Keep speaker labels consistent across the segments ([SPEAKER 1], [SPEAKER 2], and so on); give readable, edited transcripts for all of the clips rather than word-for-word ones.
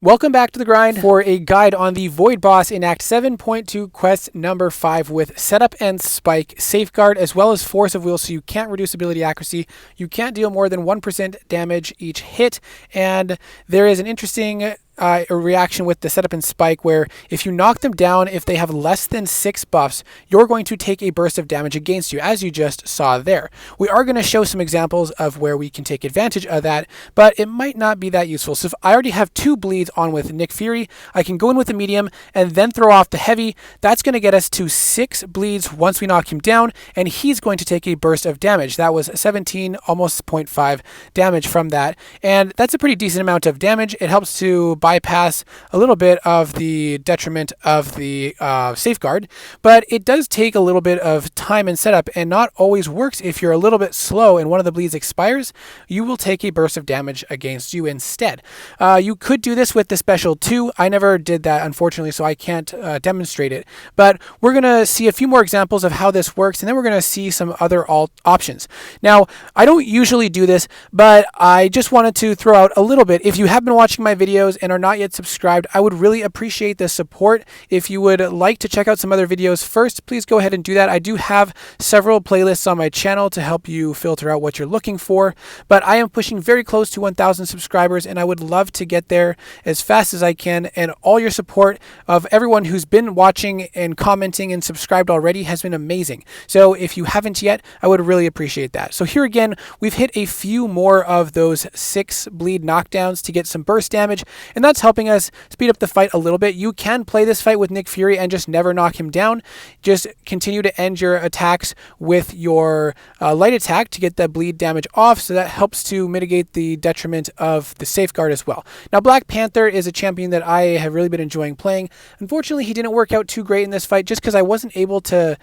[SPEAKER 1] Welcome back to The Grind for a guide on the Void boss in Act 7.2 quest number 5 with Setup and Spike, Safeguard, as well as Force of Will, so you can't reduce ability accuracy, you can't deal more than 1% damage each hit, and there is an interesting a reaction with the Setup and Spike where if you knock them down, if they have less than 6 buffs, you're going to take a burst of damage against you, as you just saw there. We are going to show some examples of where we can take advantage of that, but it might not be that useful. So if I already have 2 bleeds on with Nick Fury, I can go in with the medium and then throw off the heavy. That's going to get us to 6 bleeds once we knock him down, and he's going to take a burst of damage. That was 17, almost 0.5 damage from that, and that's a pretty decent amount of damage. It helps to bypass a little bit of the detriment of the safeguard, but it does take a little bit of time and setup, and not always works. If you're a little bit slow and one of the bleeds expires, you will take a burst of damage against you instead. You could do this with the special 2. I never did that, unfortunately, so I can't demonstrate it, but we're going to see a few more examples of how this works, and then we're going to see some other options. Now, I don't usually do this, but I just wanted to throw out a little bit. If you have been watching my videos and are not yet subscribed, I would really appreciate the support. If you would like to check out some other videos first, please go ahead and do that. I do have several playlists on my channel to help you filter out what you're looking for, but I am pushing very close to 1,000 subscribers, and I would love to get there as fast as I can, and all your support of everyone who's been watching and commenting and subscribed already has been amazing. So if you haven't yet, I would really appreciate that. So here again, we've hit a few more of those 6 bleed knockdowns to get some burst damage, and that's helping us speed up the fight a little bit. You can play this fight with Nick Fury and just never knock him down. Just continue to end your attacks with your light attack to get that bleed damage off, so that helps to mitigate the detriment of the safeguard as well. Now, Black Panther is a champion that I have really been enjoying playing. Unfortunately, he didn't work out too great in this fight just because I wasn't able to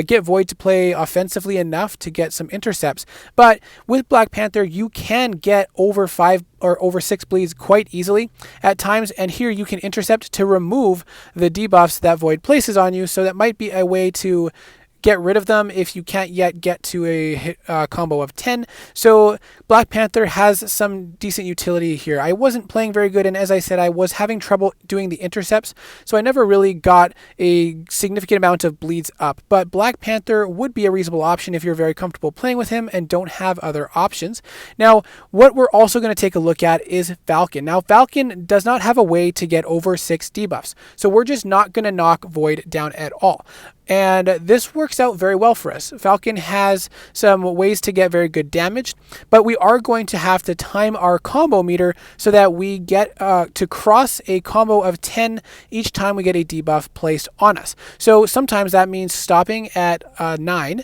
[SPEAKER 1] get Void to play offensively enough to get some intercepts. But with Black Panther, you can get over 5 or over 6 bleeds quite easily at times, and here you can intercept to remove the debuffs that Void places on you, so that might be a way to get rid of them if you can't yet get to a combo of 10. So Black Panther has some decent utility here. I wasn't playing very good, and as I said, I was having trouble doing the intercepts, so I never really got a significant amount of bleeds up. But Black Panther would be a reasonable option if you're very comfortable playing with him and don't have other options. Now, what we're also going to take a look at is Falcon. Now, Falcon does not have a way to get over 6 debuffs, so we're just not going to knock Void down at all. And this works out very well for us. Falcon has some ways to get very good damage, but we are going to have to time our combo meter so that we get to cross a combo of 10 each time we get a debuff placed on us. So sometimes that means stopping at 9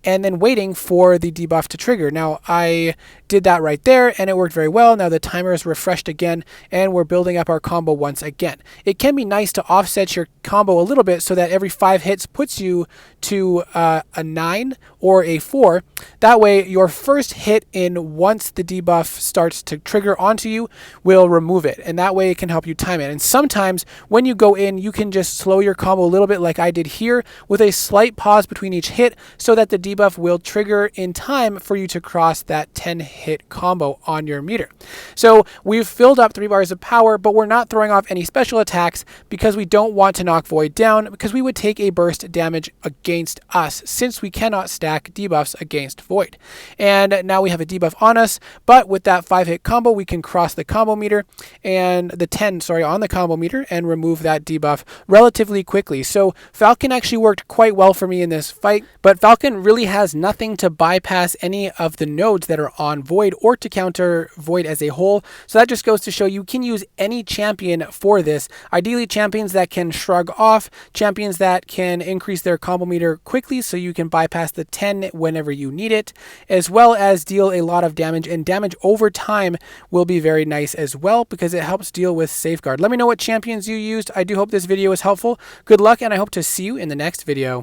[SPEAKER 1] and then waiting for the debuff to trigger. Now, I did that right there, and it worked very well. Now the timer is refreshed again, and we're building up our combo once again. It can be nice to offset your combo a little bit so that every 5 hits puts you to a 9 or a 4. That way, your first hit in once the debuff starts to trigger onto you will remove it, and that way it can help you time it. And sometimes when you go in, you can just slow your combo a little bit like I did here with a slight pause between each hit so that the debuff will trigger in time for you to cross that 10 hit combo on your meter. So we've filled up 3 bars of power, but we're not throwing off any special attacks because we don't want to knock Void down, because we would take a burst damage against us since we cannot stack debuffs against Void. And now we have a debuff on us, but with that 5 hit combo, we can cross the combo meter and the 10, on the combo meter and remove that debuff relatively quickly. So Falcon actually worked quite well for me in this fight, but Falcon really has nothing to bypass any of the nodes that are on Void or to counter Void as a whole. So that just goes to show you can use any champion for this. Ideally, champions that can shrug off, champions that can increase their combo meter quickly so you can bypass the 10 whenever you need it, as well as deal a lot of damage, and damage over time will be very nice as well because it helps deal with safeguard. Let me know what champions you used. I do hope this video was helpful. Good luck, and I hope to see you in the next video.